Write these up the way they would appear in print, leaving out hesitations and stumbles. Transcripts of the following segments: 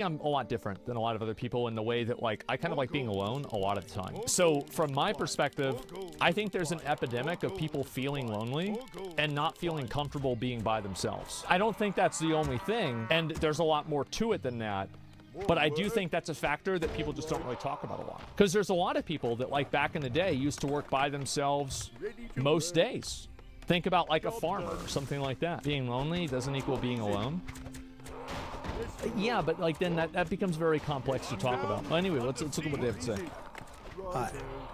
I'm a lot different than a lot of other people in the way that, like, I kind of like being alone a lot of the time. So from my perspective, I think there's an epidemic of people feeling lonely and not feeling comfortable being by themselves. I don't think that's the only thing, and there's a lot more to it than that. But I do think that's a factor that people just don't really talk about a lot. Because there's a lot of people that, like, back in the day used to work by themselves most days. Think about, like, a farmer or something like that. Being lonely doesn't equal being alone. Yeah, but, like, then that becomes very complex to talk about. Well, anyway, let's look at what they have to say. Hi,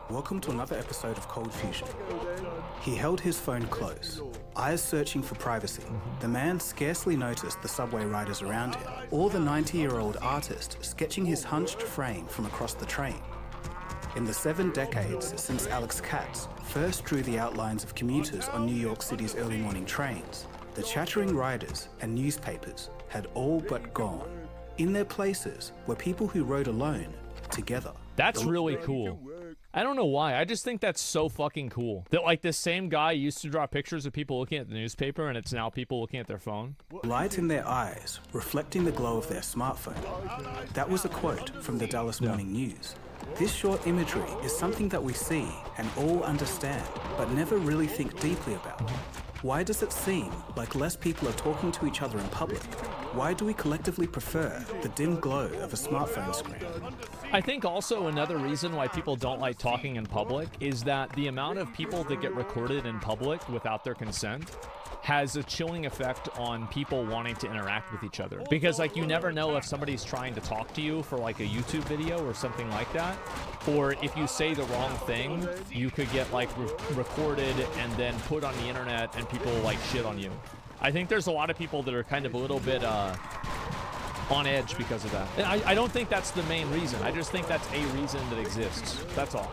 welcome to another episode of Cold Fusion. He held his phone close, eyes searching for privacy. The man scarcely noticed the subway riders around him, or the 90-year-old artist sketching his hunched frame from across the train. In the 7 decades since Alex Katz first drew the outlines of commuters on New York City's early morning trains, the chattering riders and newspapers had all but gone. In their places were people who rode alone, together. That's really cool. I don't know why. I just think that's so fucking cool. That, like, this same guy used to draw pictures of people looking at the newspaper, and it's now people looking at their phone. Light in their eyes, reflecting the glow of their smartphone. That was a quote from the Dallas Morning News. This short imagery is something that we see and all understand, but never really think deeply about. Why does it seem like less people are talking to each other in public? Why do we collectively prefer the dim glow of a smartphone screen? I think also another reason why people don't like talking in public is that the amount of people that get recorded in public without their consent has a chilling effect on people wanting to interact with each other. Because, like, you never know if somebody's trying to talk to you for, like, a YouTube video or something like that. Or if you say the wrong thing, you could get, like, recorded and then put on the internet and people, like, shit on you. I think there's a lot of people that are kind of a little bit, on edge because of that. And I don't think that's the main reason. I just think that's a reason that exists. That's all.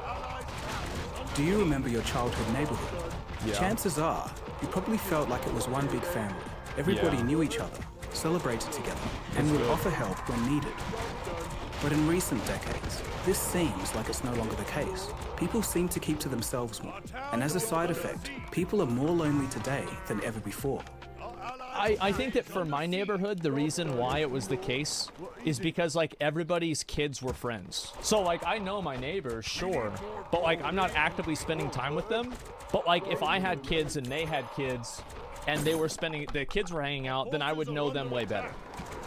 Do you remember your childhood neighborhood? Yeah. Chances are, you probably felt like it was one big family. Everybody knew each other, celebrated together, and would offer help when needed. But in recent decades, this seems like it's no longer the case. People seem to keep to themselves more. And as a side effect, people are more lonely today than ever before. I think that for my neighborhood, the reason why it was the case is because, like, everybody's kids were friends. So, like, I know my neighbors, sure, but, like, I'm not actively spending time with them. But, like, if I had kids and they had kids and the kids were hanging out, then I would know them way better.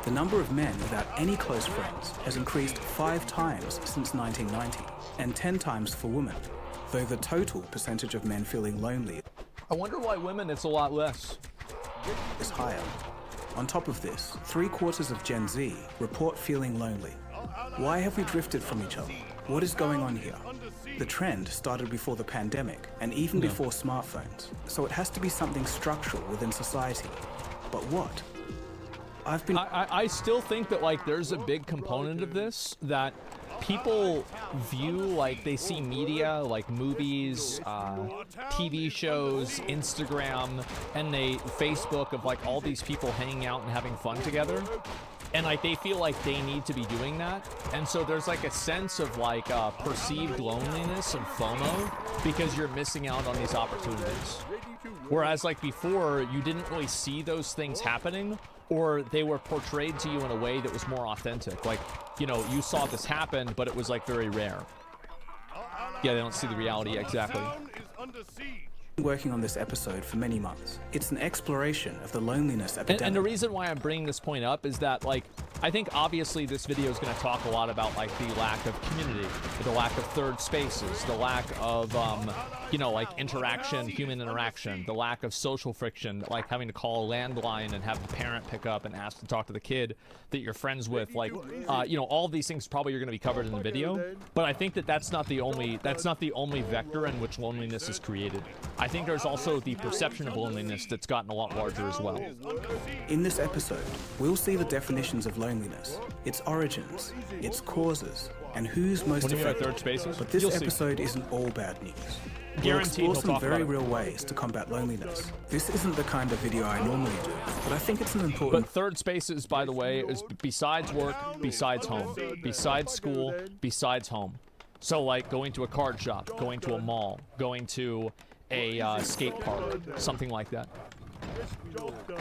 The number of men without any close friends has increased 5 times since 1990, and 10 times for women, though the total percentage of men feeling lonely I wonder why women it's a lot less. is higher. On top of this, 3/4 of Gen Z report feeling lonely. Why have we drifted from each other? What is going on here? The trend started before the pandemic and even before smartphones, so it has to be something structural within society. But what? I still think that, like, there's a big component of this that people view, like, they see media, like movies, TV shows, Instagram, and Facebook of, like, all these people hanging out and having fun together. And, like, they feel like they need to be doing that. And so there's, like, a sense of, like, perceived loneliness and FOMO because you're missing out on these opportunities. Whereas, like, before, you didn't really see those things happening, or they were portrayed to you in a way that was more authentic. Like, you know, you saw this happen, but it was, like, very rare. Yeah, they don't see the reality exactly. Working on this episode for many months. It's an exploration of the loneliness epidemic. And the reason why I'm bringing this point up is that, like, I think obviously this video is going to talk a lot about, like, the lack of community, the lack of third spaces, the lack of, you know, like, interaction, human interaction, the lack of social friction, like having to call a landline and have the parent pick up and ask to talk to the kid that you're friends with. Like, you know, all of these things probably are going to be covered in the video. But I think that that's not the only vector in which loneliness is created. I think there's also the perception of loneliness that's gotten a lot larger as well. In this episode, we'll see the definitions of loneliness, its origins, its causes, and who's most affected. Third spaces? But this episode isn't all bad news. We'll explore some very real ways to combat loneliness. This isn't the kind of video I normally do, but I think it's an important... But third spaces, by the way, is besides work, besides home, besides school, besides home. So, like, going to a card shop, going to a mall, going to a skate park, something like that.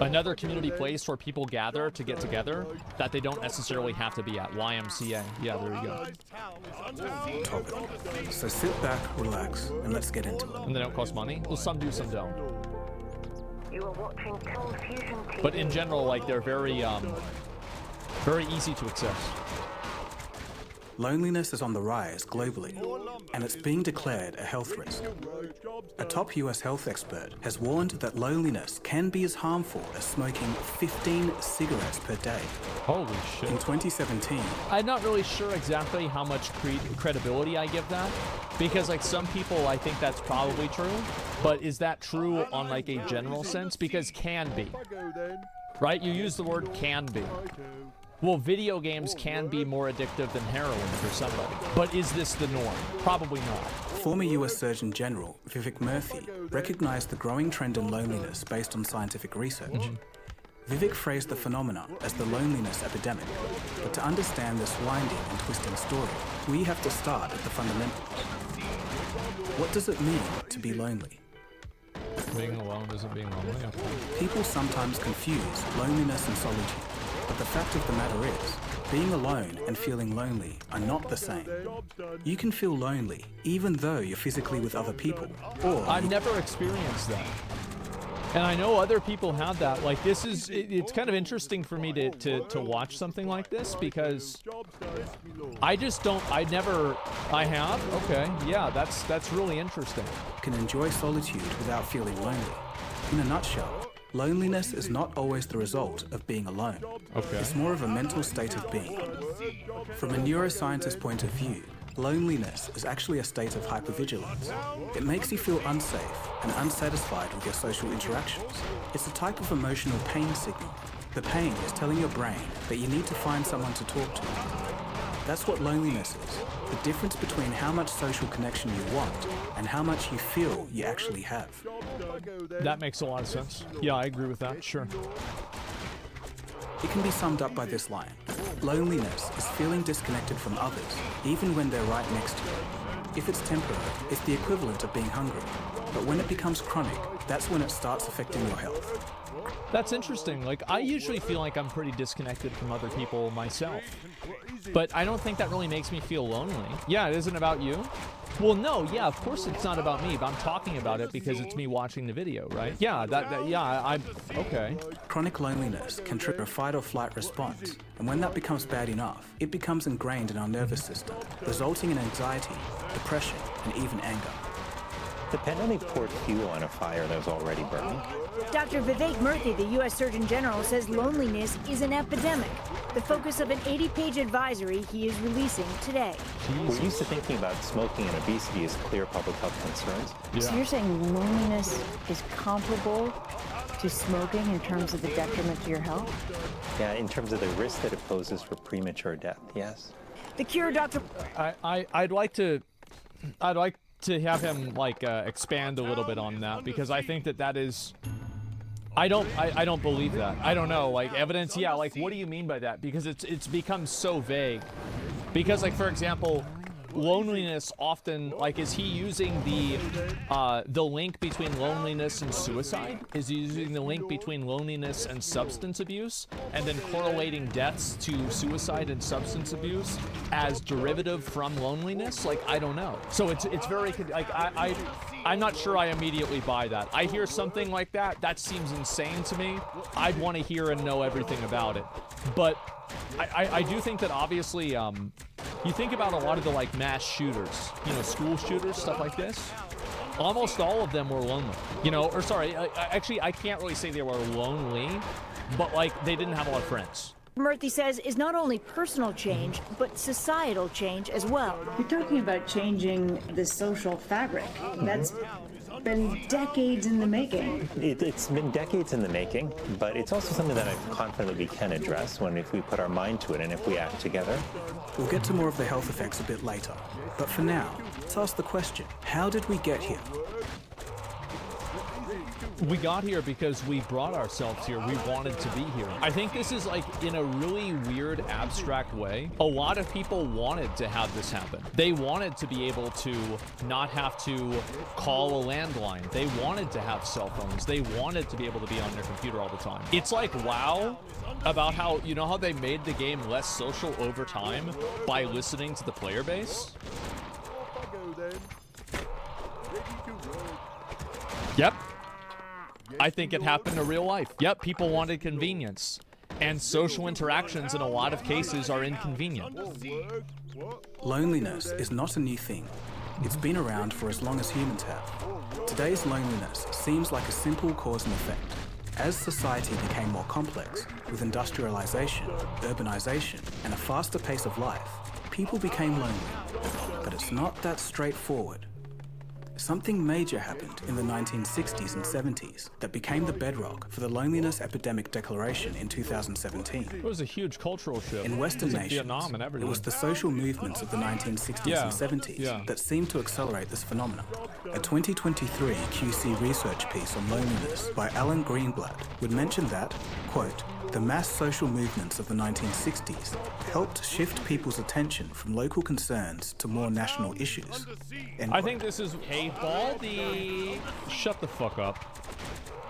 another community place where people gather to get together that they don't necessarily have to be at. YMCA. Yeah, there you go. Topic. So sit back, relax, and let's get into it. And they don't cost money? Well, some do, some don't. You are watching Cold Fusion TV. But in general, like, they're very easy to access. Loneliness is on the rise globally, and it's being declared a health risk. A top US health expert has warned that loneliness can be as harmful as smoking 15 cigarettes per day. Holy shit. In 2017, I'm not really sure exactly how much credibility I give that, because like some people, I think that's probably true, but is that true on like a general sense? Because can be, right? You use the word can be. Well, video games can be more addictive than heroin for somebody, but is this the norm? Probably not. former US Surgeon General Vivek Murthy recognized the growing trend in loneliness based on scientific research. Vivek phrased the phenomena as the loneliness epidemic, but to understand this winding and twisting story, we have to start at the fundamentals. What does it mean to be lonely? Being alone isn't being lonely. Okay. People sometimes confuse loneliness and solitude, but the fact of the matter is, being alone and feeling lonely are not the same. You can feel lonely even though you're physically with other people, or I've never experienced that. And I know other people have that. Like, this is, it's kind of interesting for me to watch something like this, because I just don't, I have? Okay, yeah, that's really interesting. can enjoy solitude without feeling lonely. In a nutshell, loneliness is not always the result of being alone. Okay. It's more of a mental state of being. From a neuroscientist point of view, loneliness is actually a state of hypervigilance. It makes you feel unsafe and unsatisfied with your social interactions. It's a type of emotional pain signal. The pain is telling your brain that you need to find someone to talk to. That's what loneliness is, the difference between how much social connection you want and how much you feel you actually have. That makes a lot of sense. Yeah, I agree with that, sure. It can be summed up by this line. Loneliness is feeling disconnected from others, even when they're right next to you. If it's temporary, it's the equivalent of being hungry. But when it becomes chronic, that's when it starts affecting your health. That's interesting. Like, I usually feel like I'm pretty disconnected from other people myself. But I don't think that really makes me feel lonely. Yeah, it isn't about you? Well, no, yeah, of course it's not about me, but I'm talking about it because it's me watching the video, right? Yeah, I'm okay. Chronic loneliness can trigger a fight or flight response, and when that becomes bad enough, it becomes ingrained in our nervous system, resulting in anxiety, depression, and even anger. The pandemic poured fuel on a fire that was already burning. Dr. Vivek Murthy, the U.S. Surgeon General, says loneliness is an epidemic, the focus of an 80-page advisory he is releasing today. We're used to thinking about smoking and obesity as clear public health concerns. Yeah. So you're saying loneliness is comparable to smoking in terms of the detriment to your health? Yeah, in terms of the risk that it poses for premature death, yes. The cure, Dr. I'd like to have him like expand a little bit on that, because I think that is, I don't believe that. I don't know, like evidence. Yeah, like what do you mean by that? Because it's become so vague. Because like, for example, loneliness often, like, is he using the link between loneliness and suicide? Is he using the link between loneliness and substance abuse, and then correlating deaths to suicide and substance abuse as derivative from loneliness? Like, I don't know. So it's very, like, I'm not sure I immediately buy that. I hear something like that, that seems insane to me. I'd want to hear and know everything about it. But I do think that obviously, you think about a lot of the like mass shooters, you know, school shooters, stuff like this. Almost all of them were lonely, you know, or sorry, actually I can't really say they were lonely, but like they didn't have a lot of friends. Murthy says is not only personal change, but societal change as well. You're talking about changing the social fabric. That's been decades in the making. It's been decades in the making, but it's also something that I'm confident we can address if we put our mind to it and if we act together. We'll get to more of the health effects a bit later, but for now, let's ask the question, how did we get here? we got here because we brought ourselves here. We wanted to be here. I think this is like in a really weird, abstract way. A lot of people wanted to have this happen. They wanted to be able to not have to call a landline. They wanted to have cell phones. They wanted to be able to be on their computer all the time. It's like WoW about how, you know how they made the game less social over time by listening to the player base? Yep. I think it happened in real life. Yep, people wanted convenience. And social interactions in a lot of cases are inconvenient. Loneliness is not a new thing. It's been around for as long as humans have. Today's loneliness seems like a simple cause and effect. As society became more complex, with industrialization, urbanization, and a faster pace of life, people became lonely. But it's not that straightforward. Something major happened in the 1960s and 70s that became the bedrock for the Loneliness Epidemic Declaration in 2017. It was a huge cultural shift. In Western nations, Vietnam and everything. it was the social movements of the 1960s and 70s that seemed to accelerate this phenomenon. A 2023 QC research piece on loneliness by Alan Greenblatt would mention that, quote, the mass social movements of the 1960s helped shift people's attention from local concerns to more national issues. I think this is, hey, Baldy, shut the fuck up.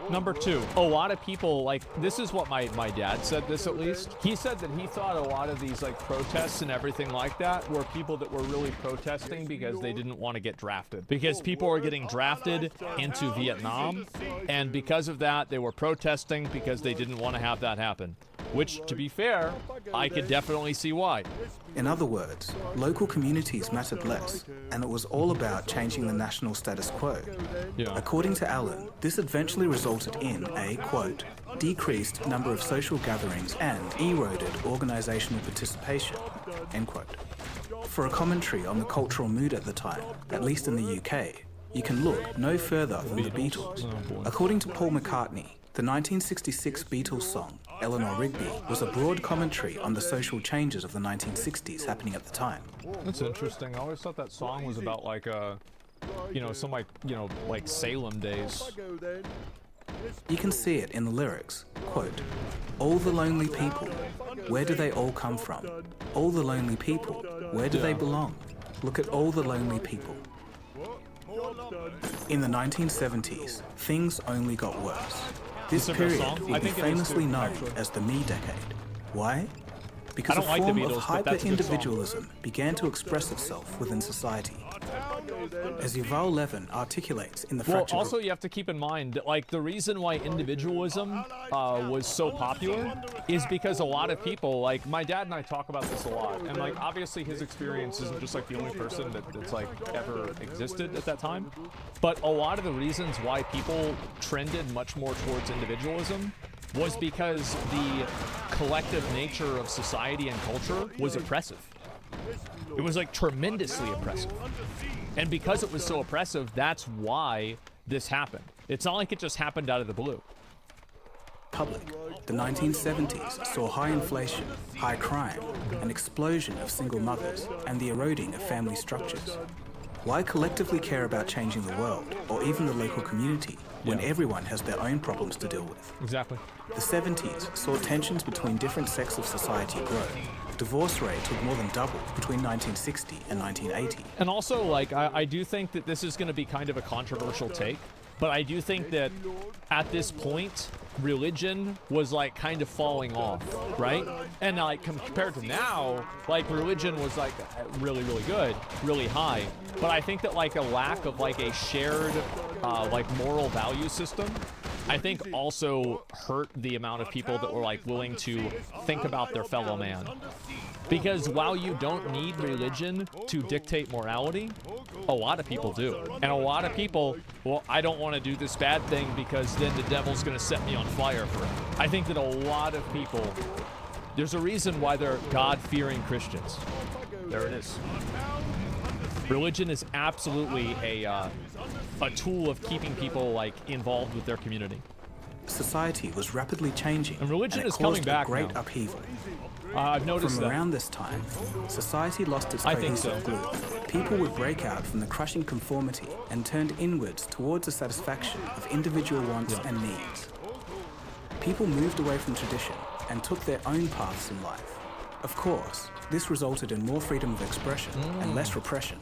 Number two, a lot of people, like, this is what my dad said this at least. He said that he thought a lot of these, like, protests and everything like that were people that were really protesting because they didn't want to get drafted. Because people were getting drafted into Vietnam, and because of that, they were protesting because they didn't want to have that happen. Which, to be fair, I could definitely see why. In other words, local communities mattered less, and it was all about changing the national status quo. Yeah. According to Allen, this eventually resulted in a, quote, decreased number of social gatherings and eroded organizational participation, end quote. For a commentary on the cultural mood at the time, at least in the UK, you can look no further than the Beatles. According to Paul McCartney, the 1966 Beatles song, Eleanor Rigby, was a broad commentary on the social changes of the 1960s happening at the time. That's interesting. I always thought that song was about like some like Salem days. You can see it in the lyrics, quote, all the lonely people, where do they all come from? All the lonely people, where do they belong? Look at all the lonely people. In the 1970s, things only got worse. This period would be famously known as the Me Decade. Why? Because a form of hyper-individualism began to express itself within society. As Yuval Levin articulates in the Fractured... Well, also you have to keep in mind that, like, the reason why individualism was so popular is because a lot of people, like, my dad and I talk about this a lot, and, like, obviously his experience isn't just, like, the only person that's, like, ever existed at that time, but a lot of the reasons why people trended much more towards individualism was because the collective nature of society and culture was oppressive. It was, like, tremendously oppressive. And because it was so oppressive, that's why this happened. It's not like it just happened out of the blue. Public. The 1970s saw high inflation, high crime, an explosion of single mothers, and the eroding of family structures. Why collectively care about changing the world, or even the local community, when everyone has their own problems to deal with? Exactly. The 70s saw tensions between different sects of society grow. Divorce rates would more than double between 1960 and 1980. And also, like, I do think that this is going to be kind of a controversial take, but I do think that at this point, religion was, like, kind of falling off, right? And, like, compared to now, like, religion was, like, really, really good, really high. But I think that, like, a lack of, like, a shared, like, moral value system, I think also hurt the amount of people that were, like, willing to think about their fellow man. Because while you don't need religion to dictate morality, a lot of people do. And a lot of people, well, I don't want to do this bad thing because then the devil's going to set me on fire for it. I think that a lot of people, there's a reason why they're God-fearing Christians. There it is. Religion is absolutely a tool of keeping people, like, involved with their community. Society was rapidly changing, and religion and it is coming caused back a great now. upheaval. I've noticed From that. around this time, society lost its I think cohesive so. glue. People would break out from the crushing conformity and turned inwards towards the satisfaction of individual wants and needs. People moved away from tradition and took their own paths in life. Of course, this resulted in more freedom of expression and less repression.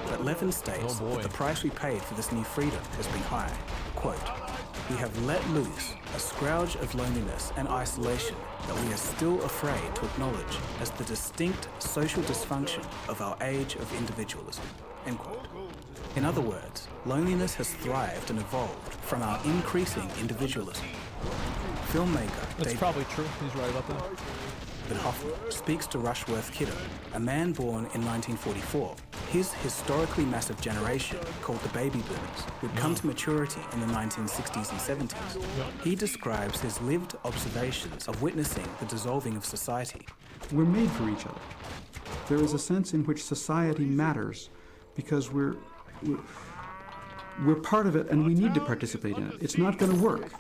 But Levin states that the price we paid for this new freedom has been high. Quote, "We have let loose a scourge of loneliness and isolation that we are still afraid to acknowledge as the distinct social dysfunction of our age of individualism." End quote. In other words, loneliness has thrived and evolved from our increasing individualism. Filmmaker That's David probably true. He's right about that. Hoffman speaks to Rushworth Kidder, a man born in 1944. His historically massive generation, called the baby boomers, would come to maturity in the 1960s and 70s. He describes his lived observations of witnessing the dissolving of society. We're made for each other. There is a sense in which society matters because we're part of it and we need to participate in it. It's not going to work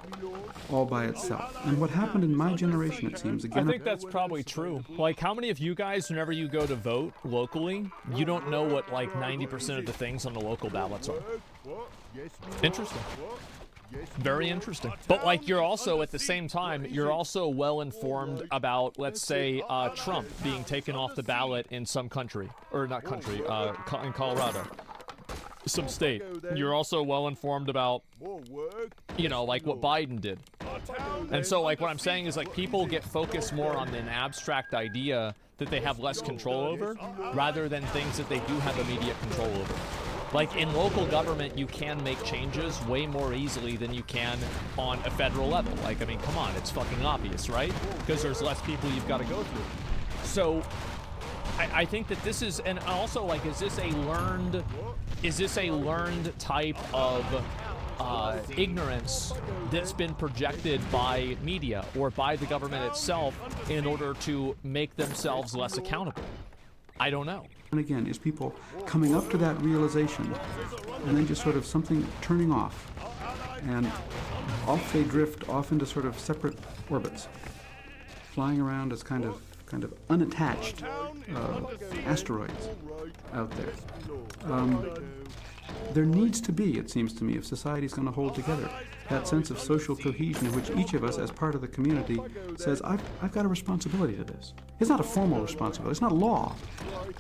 all by itself. And what happened in my generation, it seems, again... I think that's probably true. Like, how many of you guys, whenever you go to vote locally, you don't know what, like, 90% of the things on the local ballots are? Interesting. Very interesting. But, like, you're also, at the same time, you're also well-informed about, let's say, Trump being taken off the ballot in some country. Or not country, in Colorado. Some state. You're also well-informed about, you know, like what Biden did. And so, like, what I'm saying is, like, people get focused more on an abstract idea that they have less control over, rather than things that they do have immediate control over. Like, in local government, you can make changes way more easily than you can on a federal level. Like, I mean, come on, it's fucking obvious, right? Because there's less people you've got to go through. So, I think that this is, and also, like, is this a learned type of ignorance that's been projected by media or by the government itself in order to make themselves less accountable? I don't know. And again, is people coming up to that realization and then just sort of something turning off, and off they drift off into sort of separate orbits, flying around as kind of unattached asteroids out there. There needs to be, it seems to me, if society is going to hold together, that sense of social cohesion in which each of us, as part of the community, says, I've got a responsibility to this. It's not a formal responsibility. It's not law.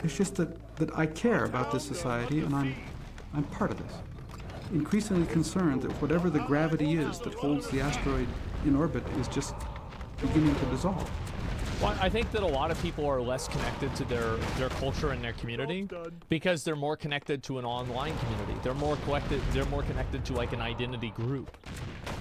It's just that I care about this society and I'm part of this. Increasingly concerned that whatever the gravity is that holds the asteroid in orbit is just beginning to dissolve. Well, I think that a lot of people are less connected to their culture and their community because they're more connected to an online community. They're more connected to, like, an identity group.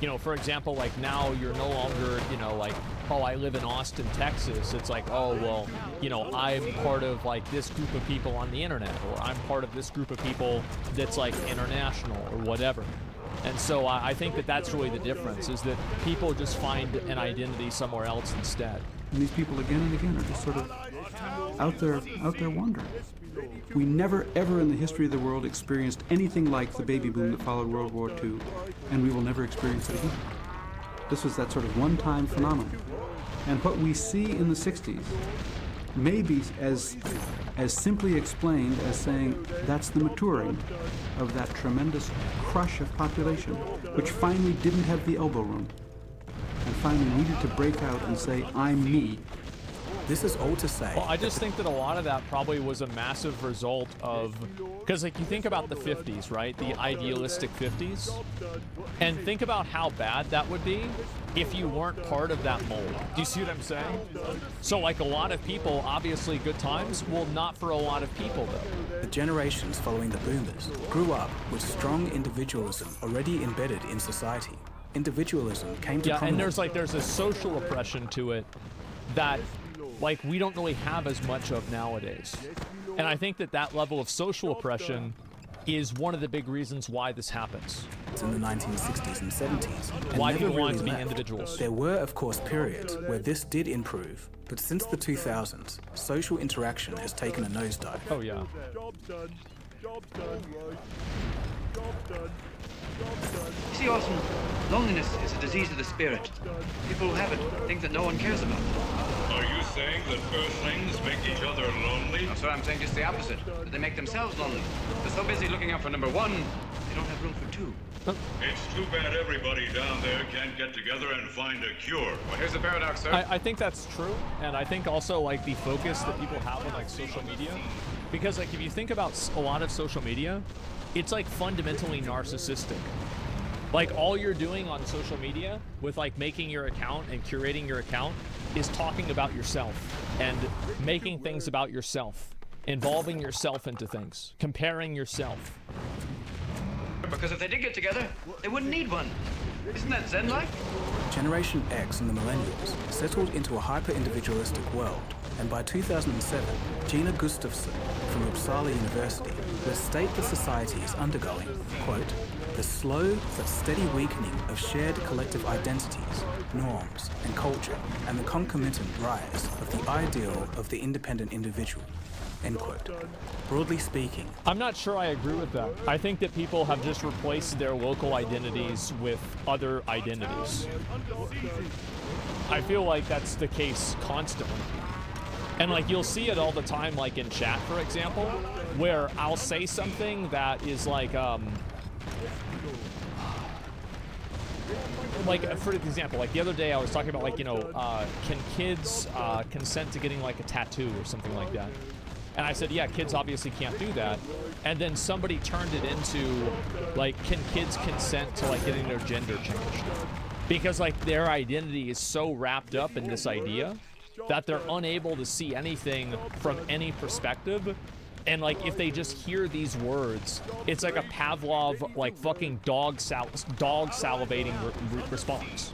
You know, for example, like, now you're no longer, you know, like, oh, I live in Austin, Texas. It's like, oh, well, you know, I'm part of, like, this group of people on the internet, or I'm part of this group of people that's, like, international or whatever. And so I think that that's really the difference, is that people just find an identity somewhere else instead. And these people again and again are just sort of out there wandering. We never, ever in the history of the world experienced anything like the baby boom that followed World War II, and we will never experience it again. This was that sort of one-time phenomenon. And what we see in the 60s may be as simply explained as saying that's the maturing of that tremendous crush of population, which finally didn't have the elbow room, and finally needed to break out and say, I'm me. This is all to say. Well, I just think that a lot of that probably was a massive result of, because, like, you think about the 50s, right? The idealistic 50s. And think about how bad that would be if you weren't part of that mold. Do you see what I'm saying? So, like, a lot of people, obviously good times, well, not for a lot of people, though. The generations following the boomers grew up with strong individualism already embedded in society. Individualism came to prominence. And there's a social oppression to it that, like, we don't really have as much of nowadays. And I think that level of social oppression is one of the big reasons why this happens. In the 1960s and 70s. Why people wanted to be individuals. There were, of course, periods where this did improve, but since the 2000s, social interaction has taken a nosedive. Oh, yeah. Job's done. Job's done, right? Job's done. You see, Orson, loneliness is a disease of the spirit. People who have it think that no one cares about them. Are you saying that Earthlings make each other lonely? No, sir, I'm saying just the opposite. That they make themselves lonely. They're so busy looking out for number one, they don't have room for two. It's too bad everybody down there can't get together and find a cure. Well, here's the paradox, sir. I think that's true, and I think also like the focus that people have on like social media, because like if you think about a lot of social media, it's like fundamentally narcissistic. Like all you're doing on social media with like making your account and curating your account is talking about yourself and making things about yourself, involving yourself into things, comparing yourself. Because if they did get together, they wouldn't need one. Isn't that Zen-like? Generation X and the Millennials settled into a hyper-individualistic world, and by 2007, Gina Gustafsson from Uppsala University will state that society is undergoing, quote, the slow but steady weakening of shared collective identities, norms, and culture, and the concomitant rise of the ideal of the independent individual. End quote. Broadly speaking, I'm not sure I agree with that. I think that people have just replaced their local identities with other identities. I feel like that's the case constantly. And like you'll see it all the time, like in chat, for example, where I'll say something that is like for example, like the other day I was talking about like, you know, can kids consent to getting like a tattoo or something like that? And I said, yeah, kids obviously can't do that. And then somebody turned it into, like, can kids consent to, like, getting their gender changed? Because, like, their identity is so wrapped up in this idea that they're unable to see anything from any perspective. And, like, if they just hear these words, it's like a Pavlov, like, fucking dog salivating response.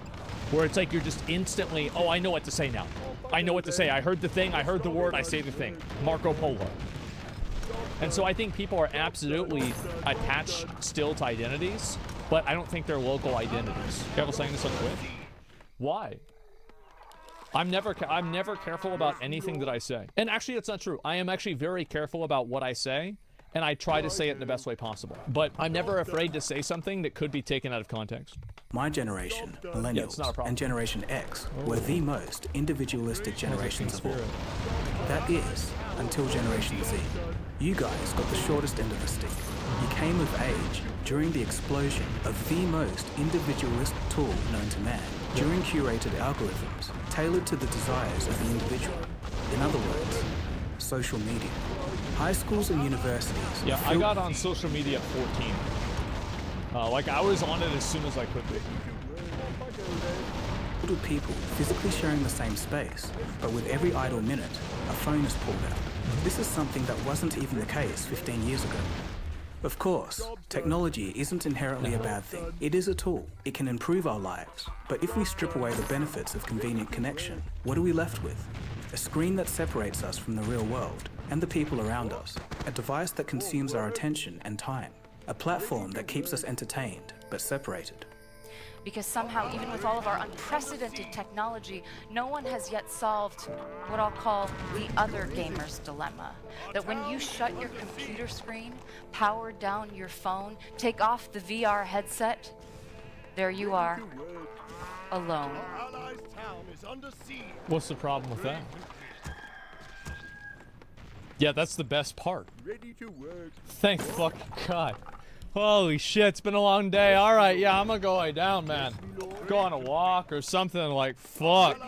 Where it's like you're just instantly, oh, I know what to say now. I know what to say. I heard the thing, I heard the word, I say the thing. Marco Polo. And so I think people are absolutely attached still to identities, but I don't think they're local identities. Careful saying this on Twitch? Why? I'm never careful about anything that I say. And actually, that's not true. I am actually very careful about what I say, and I try to say it in the best way possible. But I'm never afraid to say something that could be taken out of context. My generation, Millennials, and Generation X were the most individualistic generations of all. That is, until Generation Z. You guys got the shortest end of the stick. You came of age during the explosion of the most individualist tool known to man, during curated algorithms tailored to the desires of the individual. In other words, social media. High schools and universities. Yeah, I got on social media at 14. Like, I was on it as soon as I could be. With people physically sharing the same space, but with every idle minute, a phone is pulled out. This is something that wasn't even the case 15 years ago. Of course, technology isn't inherently a bad thing. It is a tool. It can improve our lives. But if we strip away the benefits of convenient connection, what are we left with? A screen that separates us from the real world and the people around us. A device that consumes our attention and time. A platform that keeps us entertained, but separated. Because somehow, even with all of our unprecedented technology, no one has yet solved what I'll call the other gamer's dilemma. That when you shut your computer screen, power down your phone, take off the VR headset, there you are, alone. What's the problem with that? Yeah, that's the best part. Thank fucking God. Holy shit, it's been a long day. Alright, yeah, I'm gonna go lie down, man. Go on a walk or something, like, fuck.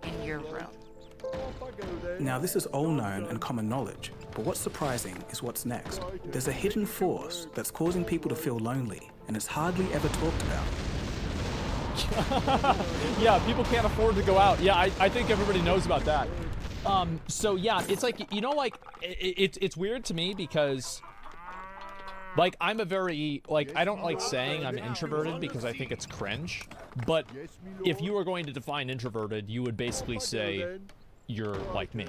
In your room. Now, this is all known and common knowledge, but what's surprising is what's next. There's a hidden force that's causing people to feel lonely, and it's hardly ever talked about. Yeah, people can't afford to go out. Yeah, I think everybody knows about that. So yeah, it's like, you know, like, it's weird to me because, like, I'm a very, like, I don't like saying I'm introverted because I think it's cringe, but if you were going to define introverted, you would basically say you're like me,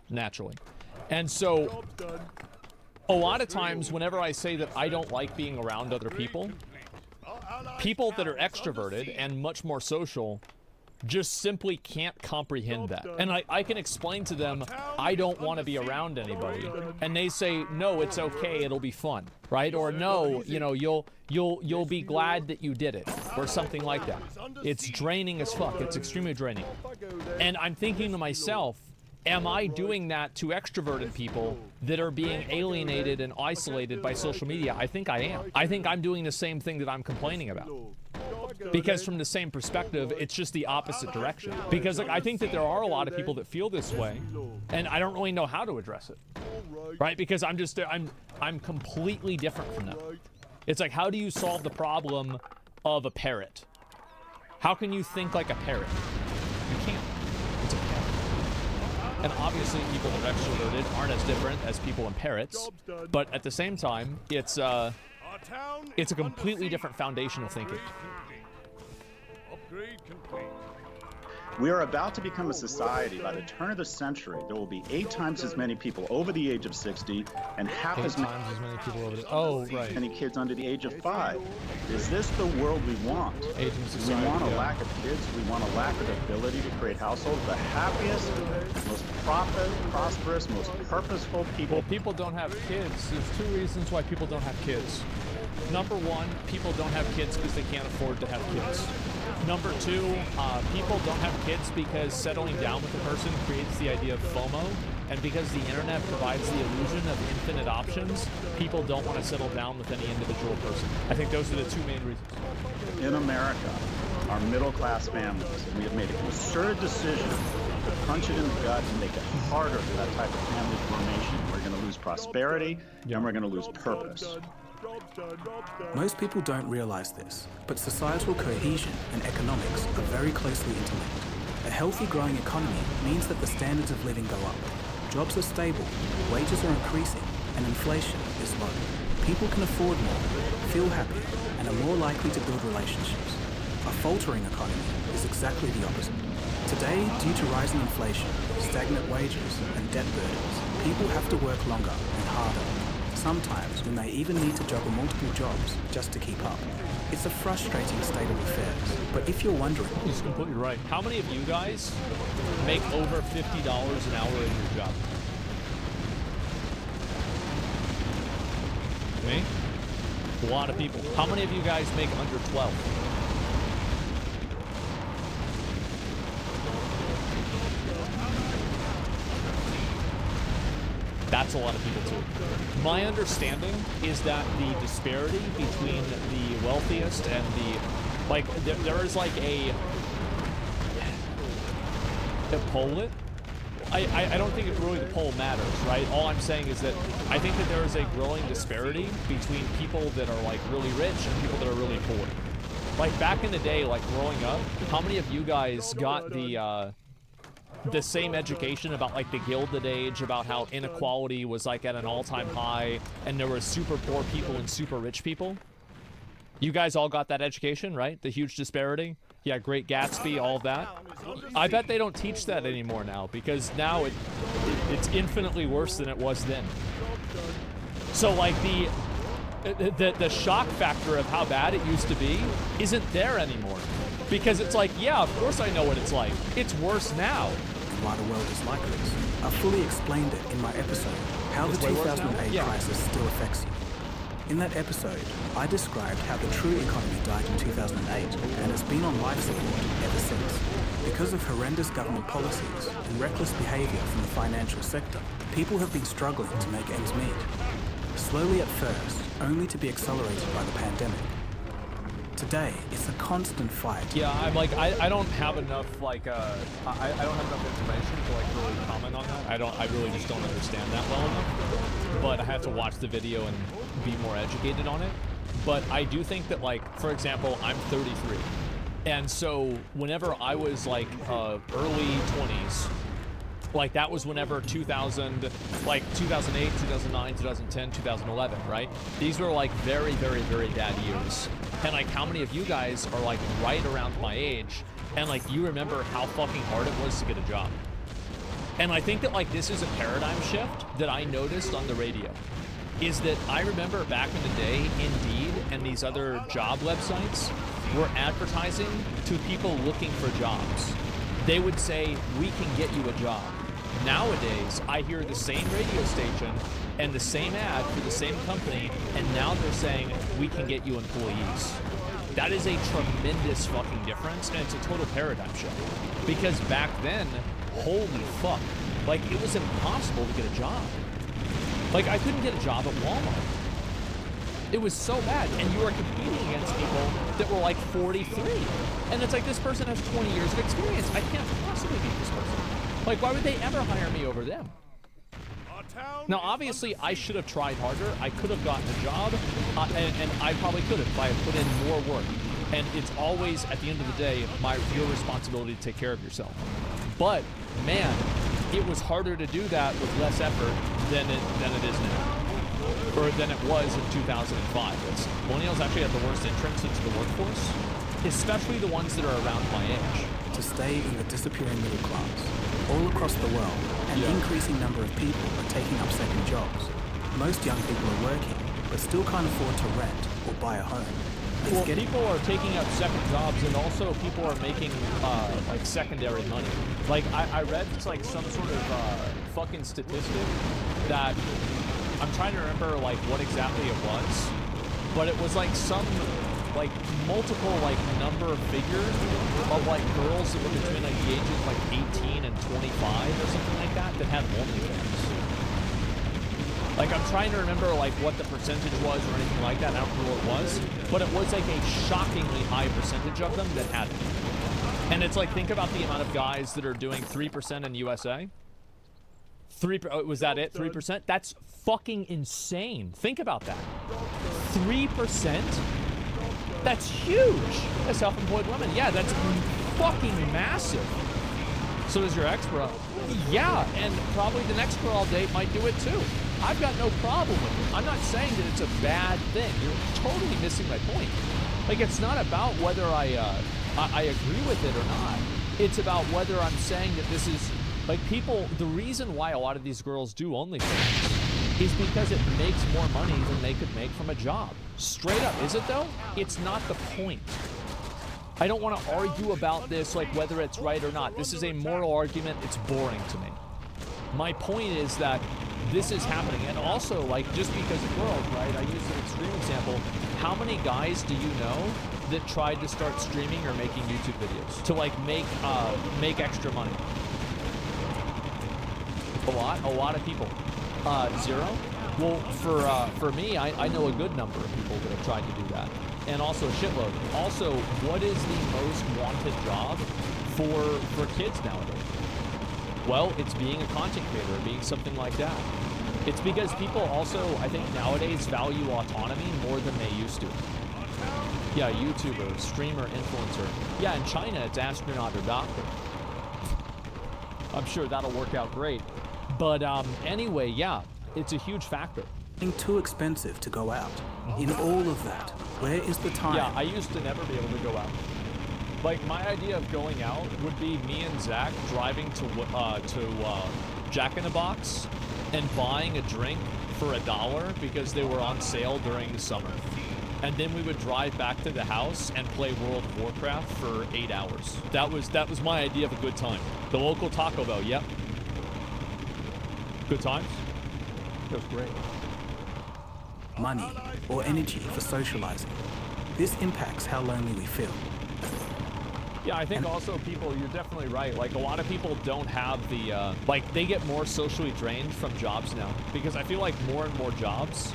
naturally. And so, a lot of times, whenever I say that I don't like being around other people, people that are extroverted and much more social just simply can't comprehend that. And I can explain to them, I don't want to be around anybody. And they say, no, it's okay, it'll be fun, right? Or no, you know, you'll be glad that you did it, or something like that. It's draining as fuck. It's extremely draining. And I'm thinking to myself, am I doing that to extroverted people that are being alienated and isolated by social media? I think I am. I think I'm doing the same thing that I'm complaining about. Because from the same perspective, it's just the opposite direction. Because like, I think that there are a lot of people that feel this way, and I don't really know how to address it, right? Because I'm completely different from them. It's like, how do you solve the problem of a parrot? How can you think like a parrot? You can't. It's a parrot. And obviously, people that are extroverted aren't as different as people and parrots, but at the same time, it's a completely different foundation of thinking. Upgrade complete. We are about to become a society. By the turn of the century, there will be 8 times as many people over the age of 60 and half as many people over the many kids under the age of 5. Is this the world we want? Aging society, we want a lack of kids. We want a lack of ability to create households. The happiest, most prosperous, most purposeful people. Well, people don't have kids. There's 2 reasons why people don't have kids. Number 1, people don't have kids because they can't afford to have kids. Number 2, people don't have kids because settling down with a person creates the idea of FOMO, and because the internet provides the illusion of infinite options, people don't want to settle down with any individual person. I think those are the 2 main reasons. In America, our middle-class families, we have made a concerted decision to punch it in the gut and make it harder for that type of family formation. We're going to lose prosperity, and we're going to lose purpose. Most people don't realize this, but societal cohesion and economics are very closely interlinked. A healthy growing economy means that the standards of living go up. Jobs are stable, wages are increasing, and inflation is low. People can afford more, feel happier, and are more likely to build relationships. A faltering economy is exactly the opposite. Today, due to rising inflation, stagnant wages, and debt burdens, people have to work longer and harder. Sometimes we may even need to juggle multiple jobs just to keep up. It's a frustrating state of affairs, but if you're wondering... He's completely right. How many of you guys make over $50 an hour in your job? Me? A lot of people. How many of you guys make under 12? That's a lot of people too. My understanding is that the disparity between the wealthiest and the, like, there is like a poll it. I don't think it really the poll matters, right? All I'm saying is that I think that there is a growing disparity between people that are like really rich and people that are really poor. Like back in the day, like growing up, how many of you guys got the same education about like the Gilded Age, about how inequality was like at an all-time high and there were super poor people and super rich people? You guys all got that education, right? The huge disparity? Yeah, Great Gatsby, all of that. I bet they don't teach that anymore now, because now it's infinitely worse than it was then. So like the shock factor of how bad it used to be isn't there anymore. Because it's like, yeah, of course I know what it's like. It's worse now. Why the world is like this. I fully explained it in my episode, How the 2008 crisis still affects you. In that episode, I described how the true economy died in 2008 and has been on life support ever since. Because of horrendous government policies and reckless behavior from the financial sector, people have been struggling to make ends meet. Slowly at first, only to be accelerated by the pandemic. Today, it's a constant fight. Yeah, I'm like, I don't have enough, like, I don't have enough information to, like, really comment on that. I really just don't understand that well enough. But I have to watch the video and be more educated on it. But I do think that, like, for example, I'm 33. And so whenever I was, like, early 20s, like, that was whenever 2000, like, 2008, 2009, 2010, 2011, right? These were, like, very, very, very bad years. And, like, how many of you guys are, like, right around my age, and, like, you remember how fucking hard it was to get a job? And I think that, like, this is a paradigm shift that I noticed on the radio, is that I remember back in the day, Indeed and these other job websites, were advertising to people looking for jobs. They would say, we can get you a job. Nowadays, I hear the same radio station and the same ad for the same company, and now they're saying, we can get you employees. That is a tremendous fucking difference, and it's a total paradigm shift. Because back then, holy fuck, like, it was impossible to get a job. Like, I couldn't get a job at Walmart. It was so bad, and you were competing against people that were like 43. And it's like, this person has 20 years of experience. I can't possibly beat this person. Like, why would they ever hire me over them? Now, obviously, I should have tried harder. I could have gotten a job, and I probably could have if I had put in more work. And it's always, at the end of the day, your responsibility to take care of yourself. But, man, it was harder to do that with less effort than it is now. Or than it was in 2005. Millennials actually have the worst entrance into the workforce, especially the ones that are around my age. To stay in the disappearing middle class, all across the world, an increasing number of people are taking up second jobs. Most young people are working, but still can't afford to rent or buy a home. Well, people are taking up second jobs, and also people are making like secondary money. Like I read it's like some sort of fucking statistic that I'm trying to remember like what exactly it was, but it was like some like multiple like number of figures of like girls that were between like the ages of like 18 and 25 or something like that had OnlyFans. Like, I'm trying to remember like what the percentage was or anything like that. I don't remember what it was, but it was like a shockingly high percentage of them that had it. And it's like, think about the amount of guys that are doing 3% in USA. Was that it? 3%? That's fucking insane. Think about that. 3%? That's huge. That's self-employed women. Yeah, that's fucking massive. So does your ex, bro? Yeah, and probably the next girl I'll date might do it too. I've got no problem with it. I'm not saying that it's a bad thing. You're totally missing my point. Like, it's not about whether I agree with it or not. It's about whether I'm saying that this is, like, people, the reason why a lot of these girls do OnlyFans is because it makes more money than they could make from a job. Straight up. Is it though? It's not the point. I don't want to argue about this, like whether it's right or not. This is a moral argument. It's boring to me. My point is that this is happening. And also, like, just because of girls, right? I use an extreme example. How many guys do you know that tried to start streaming or making YouTube videos to like make extra money? A lot of people. Zero? Well, for me, I know a good number of people that have tried to do that. And also a shitload. Also, what is the most wanted job for kids nowadays? Well, it's being a content creator, being something like that. It's because people also, I think nowadays, value autonomy more than they used to. Yeah, YouTuber, streamer, influencer. Yeah, in China, it's astronaut or doctor. I'm sure that'll work out great. But anyway, yeah, it's a huge factor. Too expensive to go out. In all of that, where is the time? Yeah, I used to never be able to go out. Like, my idea of going out would be me and Zach driving to Jack in the Box and buying a drink for $1 because they were on sale during the summer. And then we would drive back to the house and play World of Warcraft for 8 hours. That was my idea of a good time. The local Taco Bell, yep. Good times? That was great. Money or energy for socializing. This impacts how lonely we feel. Yeah, I think also people, you're definitely right. Like, a lot of people don't have the, like, they get more socially drained from jobs now. Because I feel like more and more jobs,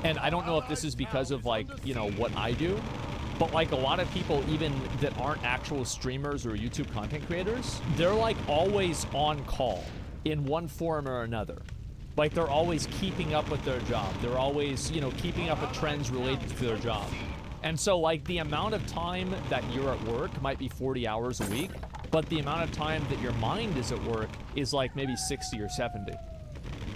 and I don't know if this is because of, like, you know, what I do, but, like, a lot of people, even that aren't actual streamers or YouTube content creators, they're, like, always on call in one form or another. Like, they're always keeping up with their job. They're always, you know, keeping up with trends related to their job. And so, like, the amount of time that you're at work might be 40 hours a week, but the amount of time that your mind is at work is, like, maybe 60 or 70.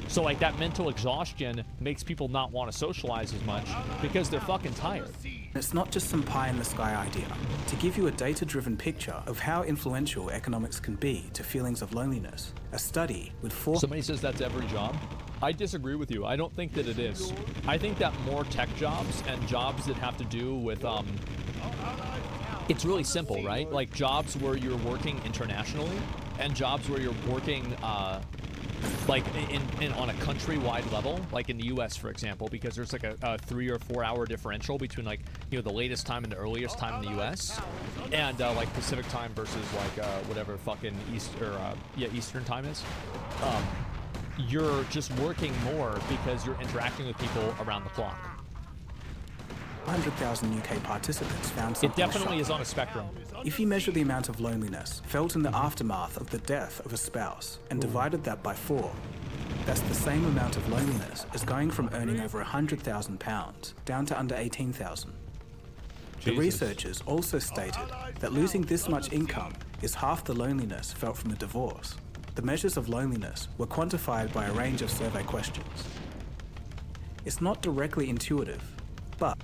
So, like, that mental exhaustion makes people not want to socialize as much because they're fucking tired. It's not just some pie-in-the-sky idea. To give you a data-driven picture of how influential economics can be to feelings of loneliness, a study with Somebody says that's every job. I disagree with you. I don't think that it is. I think that more tech jobs and jobs that have to do with it's really simple, right? Like jobs where you're working internationally and jobs where you're working like in on a countrywide level, like in the US, for example, because there's like a 3 or 4 hour differential between like, you know, the latest time and the earliest time in the US, and like Pacific time versus like whatever fucking Eastern time is. You're just working more because you're interacting with people around the clock. 100,000 UK participants found something. It definitely is on a spectrum. If you measure the amount of loneliness felt in the aftermath of the death of a spouse and divided that by 4, that's the same amount of loneliness as going from earning over £100,000 down to under 18,000. The researchers also stated that losing this much income is half the loneliness felt from a divorce. The measures of loneliness were quantified by a range of survey questions. It's not directly intuitive, but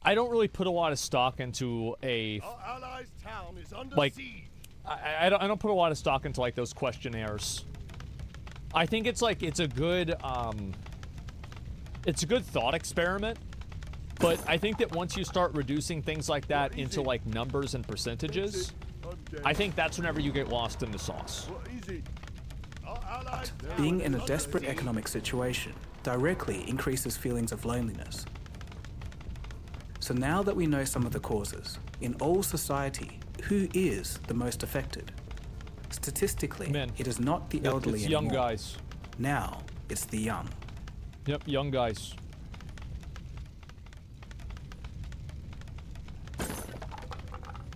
I don't really put a lot of stock into a like I don't put a lot of stock into like those questionnaires. I think it's like it's a good thought experiment, but I think that once you start reducing things like that into like numbers and percentages, I think that's whenever you get lost in the sauce. Being in a desperate economic situation directly increases feelings of loneliness. So now that we know some of the causes, in all society, who is the most affected? Statistically, it is not the elderly it's young anymore. guys. Now, it's the young. Yep, young guys.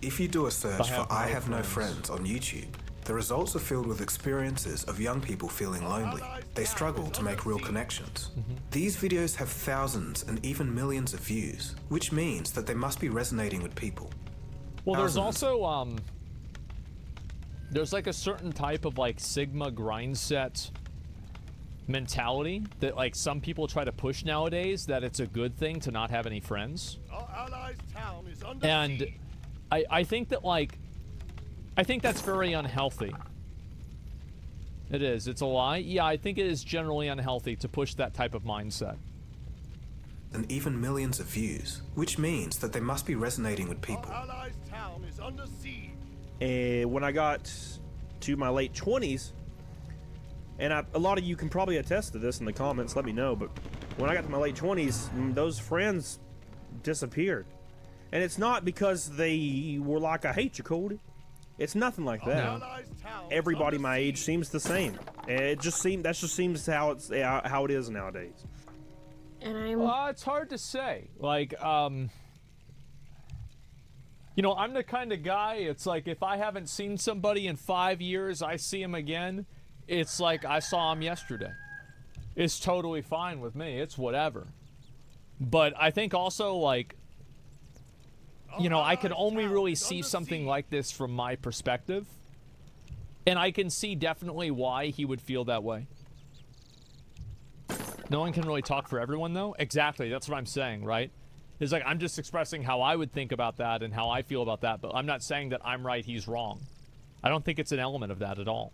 If you do a search for I have no friends on YouTube, the results are filled with experiences of young people feeling lonely. They struggle to make real connections. These videos have thousands and even millions of views, which means that they must be resonating with people. Well, there's also there's like a certain type of like Sigma grind set mentality that like some people try to push nowadays, that it's a good thing to not have any friends. And I think that like I think that's very unhealthy. It is. It's a lie. Yeah, I think it is generally unhealthy to push that type of mindset. And even millions of views, which means that they must be resonating with people. And when I got to my late 20s, and a lot of you can probably attest to this in the comments, let me know, but when I got to my late 20s, those friends disappeared. And it's not because they were like, I hate you, Cody. It's nothing like that. No. Everybody my age seems the same. That just seems how it is nowadays. And it's hard to say. Like, you know, I'm the kind of guy, it's like if I haven't seen somebody in 5 years, I see him again, it's like I saw him yesterday. It's totally fine with me. It's whatever. But I think also, like, you know, I can only really see something like this from my perspective. And I can see definitely why he would feel that way. No one can really talk for everyone, though. Exactly, that's what I'm saying, right? It's like, I'm just expressing how I would think about that and how I feel about that, but I'm not saying that I'm right, he's wrong. I don't think it's an element of that at all.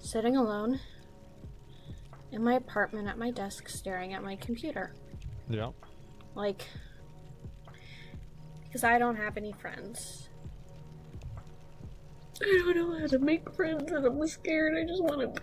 Sitting alone in my apartment at my desk, staring at my computer. Yeah. Like, because I don't have any friends. I don't know how to make friends, and I'm scared. I want to